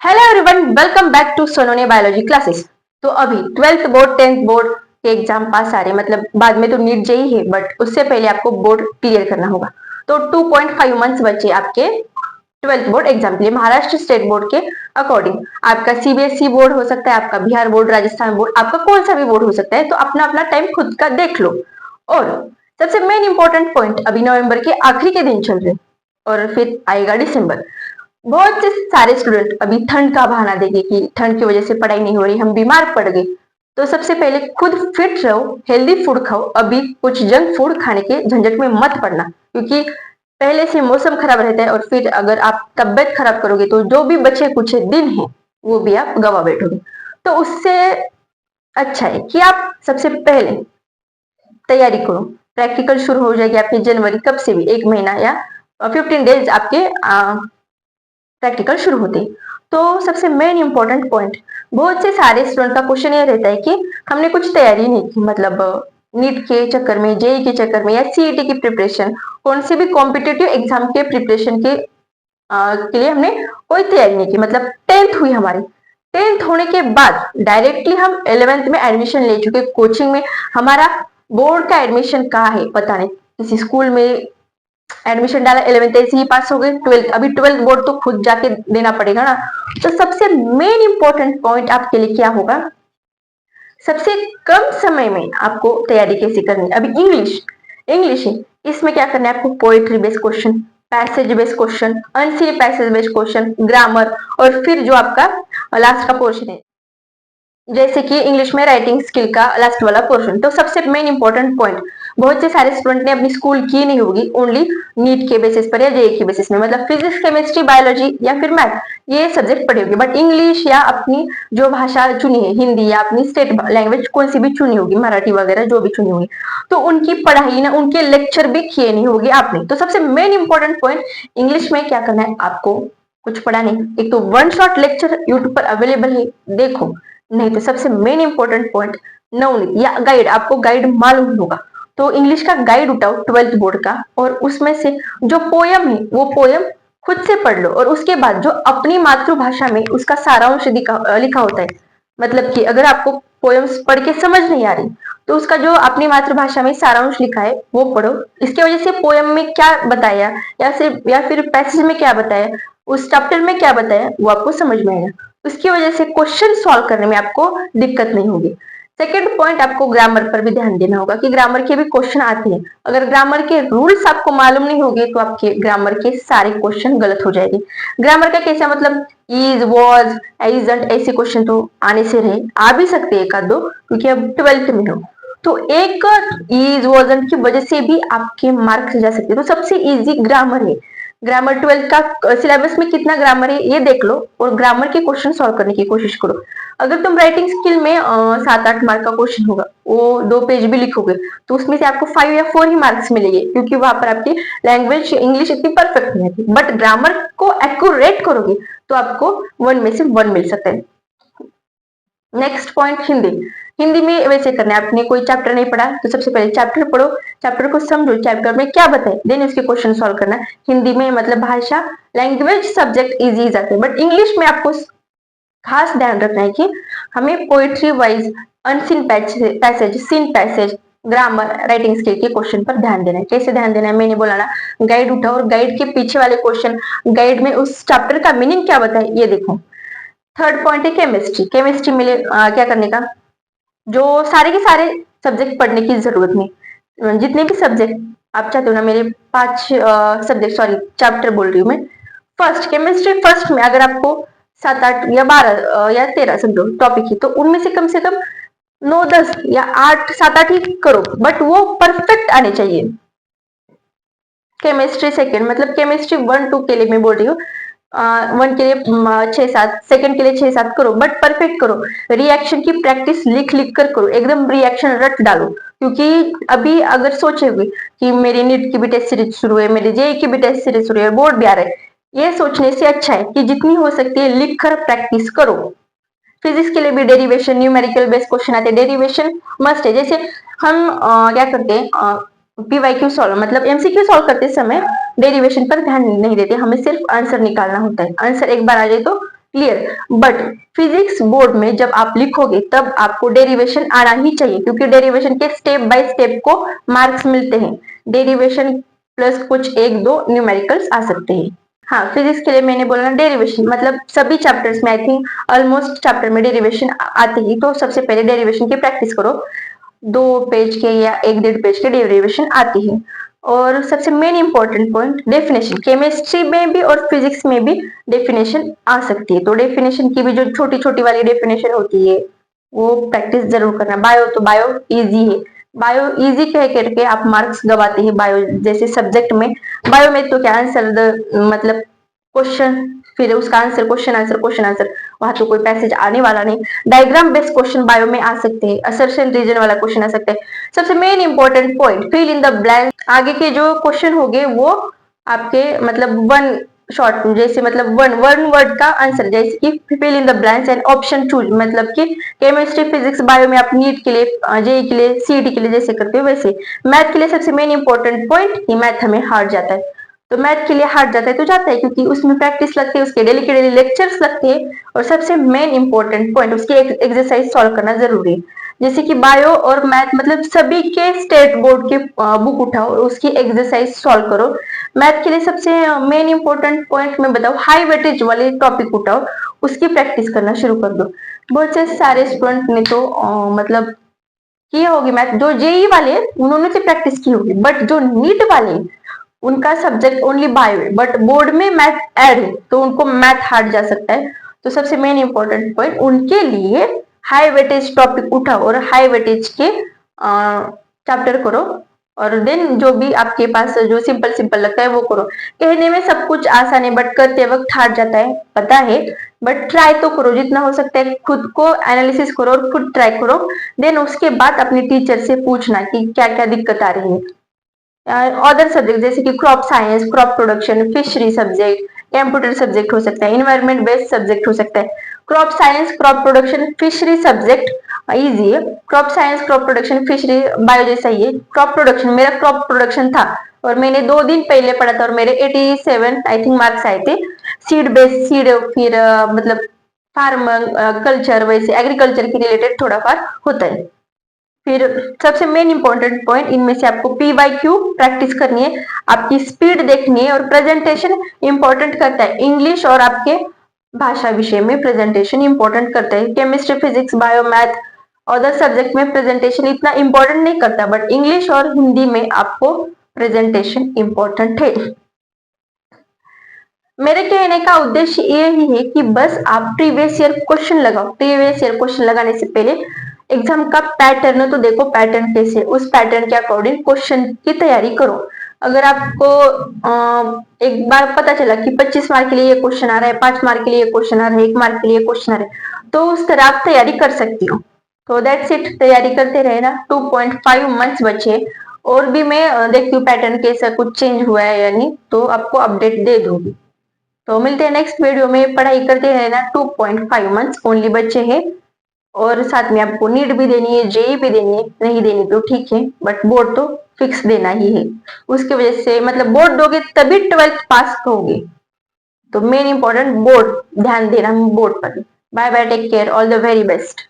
Hello everyone, welcome back to Sonone biology classes. तो अभी 12th board 10th board के exam पास आ रहे हैं, मतलब बाद में तो नीट जेई है, बट उससे पहले आपको बोर्ड क्लियर करना होगा। तो 2.5 मंथ्स बचे आपके 12th बोर्ड एग्जाम के लिए। महाराष्ट्र स्टेट बोर्ड के अकॉर्डिंग आपका सीबीएसई बोर्ड हो सकता है, आपका बिहार बोर्ड, राजस्थान बोर्ड, आपका कौन सा भी बोर्ड हो सकता है। तो अपना अपना टाइम खुद का देख लो। और सबसे मेन इंपॉर्टेंट पॉइंट, अभी नवंबर के आखिरी के दिन चल रहे और फिर आएगा दिसंबर। बहुत से सारे स्टूडेंट अभी ठंड का बहाना देंगे कि ठंड की वजह से पढ़ाई नहीं हो रही, हम बीमार पड़ गए। तो सबसे पहले खुद फिट रहो, हेल्दी फूड खाओ। अभी कुछ जंक फूड खाने के झंझट में मत पड़ना, क्योंकि पहले से मौसम खराब रहता है और फिर अगर आप तबियत खराब करोगे तो जो भी बचे कुछ दिन है वो भी आप गवा बैठोगे। तो उससे अच्छा है कि आप सबसे पहले तैयारी करो। प्रैक्टिकल शुरू हो जाएगी आपकी जनवरी, कब से भी 1 महीना या 15 डेज आपके प्रैक्टिकल शुरू होते हैं। तो सबसे मेन इंपॉर्टेंट पॉइंट, बहुत से सारे स्टूडेंट का क्वेश्चन ये रहता है कि हमने कुछ तैयारी नहीं की, मतलब नीट के चक्कर में, जेई के चक्कर में या सीईटी की प्रिपरेशन, कौन से भी कॉम्पिटेटिव एग्जाम के प्रिपरेशन के लिए हमने कोई तैयारी नहीं की। मतलब 10th हुई हमारी, 10th होने के बाद डायरेक्टली हम 11th में एडमिशन ले चुके कोचिंग में। हमारा बोर्ड का एडमिशन कहाँ है पता नहीं, किसी स्कूल में एडमिशन डाला, 11th ऐसे ही पास हो गए, 12th अभी 12th बोर्ड तो खुद जाके देना पड़ेगा ना। तो सबसे मेन इंपॉर्टेंट पॉइंट आपके लिए क्या होगा, सबसे कम समय में आपको तैयारी कैसे करनी है। अभी इंग्लिश इंग्लिश है, इसमें क्या करना है आपको, poetry based question, passage based question, unseen passage based question, grammar, और फिर जो आपका लास्ट का पोर्शन है, जैसे कि इंग्लिश में राइटिंग स्किल का लास्ट वाला पोर्शन। तो सबसे मेन इंपॉर्टेंट पॉइंट, बहुत से सारे स्टूडेंट ने अपनी स्कूल की नहीं होगी, ओनली नीट के बेसिस पर या जेई के बेसिस में, मतलब फिजिक्स, केमिस्ट्री, बायोलॉजी या फिर मैथ, ये सब्जेक्ट पढ़े होगी। बट इंग्लिश या अपनी जो भाषा चुनी है, हिंदी या अपनी स्टेट लैंग्वेज कोई सी भी चुनी होगी, मराठी वगैरह जो भी चुनी होगी, तो उनकी पढ़ाई ना, उनके लेक्चर भी किए नहीं होगी आपने। तो सबसे मेन इंपॉर्टेंट पॉइंट, इंग्लिश में क्या करना है आपको, कुछ पढ़ा नहीं, एक तो वन शॉट लेक्चर यूट्यूब पर अवेलेबल है, देखो। नहीं तो सबसे मेन इंपॉर्टेंट पॉइंट, नवनीत या गाइड, आपको गाइड मालूम होगा तो इंग्लिश का गाइड उठाओ 12th बोर्ड का, और उसमें से जो पोयम है वो पोयम खुद से पढ़ लो। और उसके बाद जो अपनी मातृभाषा में उसका सारांश लिखा होता है, मतलब कि अगर आपको पोयम्स पढ़ के समझ नहीं आ रही तो उसका जो अपनी मातृभाषा में सारांश लिखा है वो पढ़ो। इसकी वजह से पोयम में क्या बताया या फिर पैसेज में क्या बताया, उस चैप्टर में क्या बताया, वो आपको समझ में आएगा। उसकी वजह से क्वेश्चन सॉल्व करने में आपको दिक्कत नहीं होगी। सेकेंड पॉइंट, आपको ग्रामर पर भी ध्यान देना होगा कि ग्रामर के भी क्वेश्चन आते हैं। अगर ग्रामर के रूल्स आपको मालूम नहीं होंगे तो आपके ग्रामर के सारे क्वेश्चन गलत हो जाएंगे। ग्रामर का कैसा मतलब, इज, वॉज, एजंट, ऐसे क्वेश्चन तो आने से रहे, आ भी सकते हैं एक आध दो, क्योंकि अब 12th में हो। तो एक इज वॉजंट की वजह से भी आपके मार्क्स जा सकते हैं। तो सबसे इजी ग्रामर है। ग्रामर 12th का सिलेबस में कितना ग्रामर है ये देख लो, और ग्रामर के क्वेश्चन सॉल्व करने की कोशिश करो। अगर तुम राइटिंग स्किल में 7-8 मार्क का क्वेश्चन होगा, वो 2 पेज भी लिखोगे, तो उसमें से आपको 5 या 4 ही मार्क्स मिलेंगे, क्योंकि वहां पर आपकी लैंग्वेज इंग्लिश इतनी परफेक्ट नहीं आती। बट ग्रामर को एक्यूरेट करोगे तो आपको 1 में से 1 मिल सकता है। Next point, Hindi. हिंदी में वैसे करना है, आपने कोई चैप्टर नहीं पढ़ा तो सबसे पहले चैप्टर पढ़ो, चैप्टर को समझो, चैप्टर में क्या बताए, देन उसके क्वेश्चन सॉल्व करना। हिंदी में मतलब भाषा, लैंग्वेज सब्जेक्ट इजी जाते हैं, बट इंग्लिश में आपको खास ध्यान रखना है कि हमें poetry wise, unseen passage, seen passage, grammar, writing skill के क्वेश्चन पर ध्यान देना है। कैसे ध्यान देना है, मैंने बोला ना, गाइड उठाओ और गाइड के पीछे वाले क्वेश्चन, गाइड में उस चैप्टर का मीनिंग क्या बताए ये देखो। थर्ड पॉइंट है केमिस्ट्री। केमिस्ट्री में क्या करने का, जो सारे के सारे सब्जेक्ट पढ़ने की जरूरत नहीं, जितने भी सब्जेक्ट आप चाहते हो ना, मेरे 5 सब्जेक्ट, सॉरी चैप्टर बोल रही हूँ मैं। फर्स्ट केमिस्ट्री, फर्स्ट में अगर आपको 7-8 या 12 या 13 समझो टॉपिक ही, तो उनमें से कम 9-10 या 8-7-8 ही करो, बट वो परफेक्ट आने चाहिए। केमिस्ट्री सेकेंड, मतलब केमिस्ट्री 1-2 के लिए मैं बोल रही हूँ, 1 के लिए 6-7, सेकंड के लिए 6-7 करो, बट परफेक्ट करो। रिएक्शन की प्रैक्टिस लिख लिख कर करो, एकदम रिएक्शन रट डालो। क्योंकि अभी अगर सोचोगे कि मेरी नीट की भी टेस्ट सीरीज शुरू है, मेरी जेई की भी टेस्ट सीरीज शुरू है, बोर्ड भी आ रहा है, ये सोचने से अच्छा है कि जितनी हो सकती है लिख कर प्रैक्टिस करो। फिजिक्स के लिए भी डेरिवेशन, न्यूमेरिकल बेस्ड क्वेश्चन आते हैं, डेरिवेशन मस्ट है। जैसे हम क्या करते हैं, पीवाईक्यू सॉल्व, मतलब एमसीक्यू सॉल्व करते समय डेरिवेशन पर ध्यान नहीं देते, हमें सिर्फ आंसर निकालना होता है। आंसर एक बार आ जाए तो क्लियर। बट फिजिक्स बोर्ड में जब आप लिखोगे तब आपको डेरिवेशन आना ही चाहिए, क्योंकि डेरिवेशन के स्टेप बाय स्टेप को मार्क्स मिलते हैं। डेरिवेशन प्लस कुछ एक दो न्यूमेरिकल्स आ सकते हैं। हाँ, फिजिक्स के लिए मैंने बोला ना डेरिवेशन, मतलब सभी चैप्टर्स में आई थिंक ऑलमोस्ट चैप्टर में डेरिवेशन आते ही, तो सबसे पहले डेरिवेशन की प्रैक्टिस करो। 2 पेज के या 1-1.5 पेज के डेरिवेशन आती है। और सबसे main important point definition, chemistry में भी और फिजिक्स में भी डेफिनेशन आ सकती है। तो डेफिनेशन की भी जो छोटी छोटी वाली डेफिनेशन होती है वो प्रैक्टिस जरूर करना। बायो तो बायो इजी है, बायो इजी कह करके आप मार्क्स गवाते हैं बायो जैसे सब्जेक्ट में। बायो में तो क्या आंसर मतलब क्वेश्चन, फिर उसका answer, question answer question answer, वहां तो कोई पैसेज आने वाला नहीं। डायग्राम बेस्ड क्वेश्चन बायो में आ सकते हैं, असर्शन रीजन वाला क्वेश्चन आ सकता है। सबसे main important point, fill in the blank. आगे के जो क्वेश्चन होंगे वो आपके मतलब वन शॉर्ट, जैसे मतलब वन वर्ड का आंसर, जैसे कि fill in the blanks and option choose, मतलब कि केमिस्ट्री फिजिक्स बायो में आप नीट के लिए, जेई के लिए, सीईटी के लिए जैसे करते हो वैसे। मैथ के लिए सबसे मेन इंपॉर्टेंट पॉइंट कि मैथ हमें हार्ड जाता है। तो मैथ के लिए हार्ड जाता है तो जाता है, क्योंकि उसमें प्रैक्टिस लगती है, उसके डेली के डेली लेक्चर्स लगते हैं। और सबसे मेन इंपॉर्टेंट पॉइंट, उसकी एक्सरसाइज सॉल्व करना जरूरी है। जैसे कि बायो और मैथ मतलब सभी के स्टेट बोर्ड के बुक उठाओ और उसकी एक्सरसाइज सॉल्व करो। मैथ के लिए सबसे मेन इंपॉर्टेंट पॉइंट मैं बताऊं, हाई वेटेज वाले टॉपिक उठाओ, उसकी प्रैक्टिस करना शुरू कर दो। बहुत से सारे स्टूडेंट ने तो मतलब की होगी मैथ, जो जेई वाले उन्होंने तो प्रैक्टिस की होगी, बट जो नीट वाले उनका सब्जेक्ट ओनली बायो है, बट बोर्ड में मैथ ऐड है तो उनको मैथ हार्ड जा सकता है। तो सबसे मेन इंपॉर्टेंट पॉइंट उनके लिए हाई वेटेज टॉपिक उठाओ और हाई वेटेज के चैप्टर करो। और देन जो भी आपके पास जो सिंपल सिंपल लगता है वो करो। कहने में सब कुछ आसान है बट करते वक्त हार्ड जाता है, पता है। बट ट्राई तो करो जितना हो सकता है, खुद को एनालिसिस करो और खुद ट्राई करो। देन उसके बाद अपने टीचर से पूछना कि क्या क्या दिक्कत आ रही है। अदर सब्जेक्ट जैसे कि crop science, crop production, fishery subject, computer subject हो सकता है, इन्वायरमेंट बेस्ड सब्जेक्ट हो सकता है। Crop science, crop production, fishery subject easy है। Crop science, crop production, fishery bio जैसा ही है। क्रॉप प्रोडक्शन, मेरा क्रॉप प्रोडक्शन था और मैंने 2 दिन पहले पढ़ा था और मेरे 87 आई थिंक मार्क्स आए थे। सीड बेस्ड, सीड फिर मतलब फार्म कल्चर, वैसे एग्रीकल्चर के रिलेटेड थोड़ा फार होता है। फिर सबसे मेन इंपॉर्टेंट पॉइंट इनमें से आपको पी बाई क्यू प्रैक्टिस करनी है, आपकी स्पीड देखनी है और प्रेजेंटेशन इंपॉर्टेंट करता है। इंग्लिश और आपके भाषा विषय में प्रेजेंटेशन इंपॉर्टेंट करता है। Chemistry physics bio math other subject में प्रेजेंटेशन इतना इंपॉर्टेंट नहीं करता, बट इंग्लिश और हिंदी में आपको प्रेजेंटेशन इंपॉर्टेंट है। मेरे कहने का उद्देश्य ये ही है कि बस आप प्रीवियस ईयर क्वेश्चन लगाओ। प्रीवियस ईयर क्वेश्चन लगाने से पहले एग्जाम का पैटर्न तो देखो, पैटर्न कैसे, उस पैटर्न के अकॉर्डिंग क्वेश्चन की तैयारी करो। अगर आपको एक बार पता चला कि 25 मार्क के लिए ये क्वेश्चन आ रहा है, 5 मार्क के लिए क्वेश्चन आ रहा है, 1 मार्क के लिए क्वेश्चन आ रहा है, तो उस तरह आप तैयारी कर सकती हो। तो दैट्स इट, तैयारी करते रहे ना। 2.5 मंथ्स बचे और भी मैं देखती हूँ पैटर्न कैसा कुछ चेंज हुआ है या नहीं, तो आपको अपडेट दे दूंगी। तो मिलते हैं नेक्स्ट वीडियो में। पढ़ाई करते रहना, 2.5 मंथ्स ओनली बच्चे हैं और साथ में आपको नीट भी देनी है, जेई भी देनी है, नहीं देनी तो ठीक है, बट बोर्ड तो फिक्स देना ही है। उसकी वजह से मतलब बोर्ड दोगे तभी 12th पास होगे, तो मेन इंपॉर्टेंट बोर्ड, ध्यान देना बोर्ड पर। Bye bye, take care, all the very best.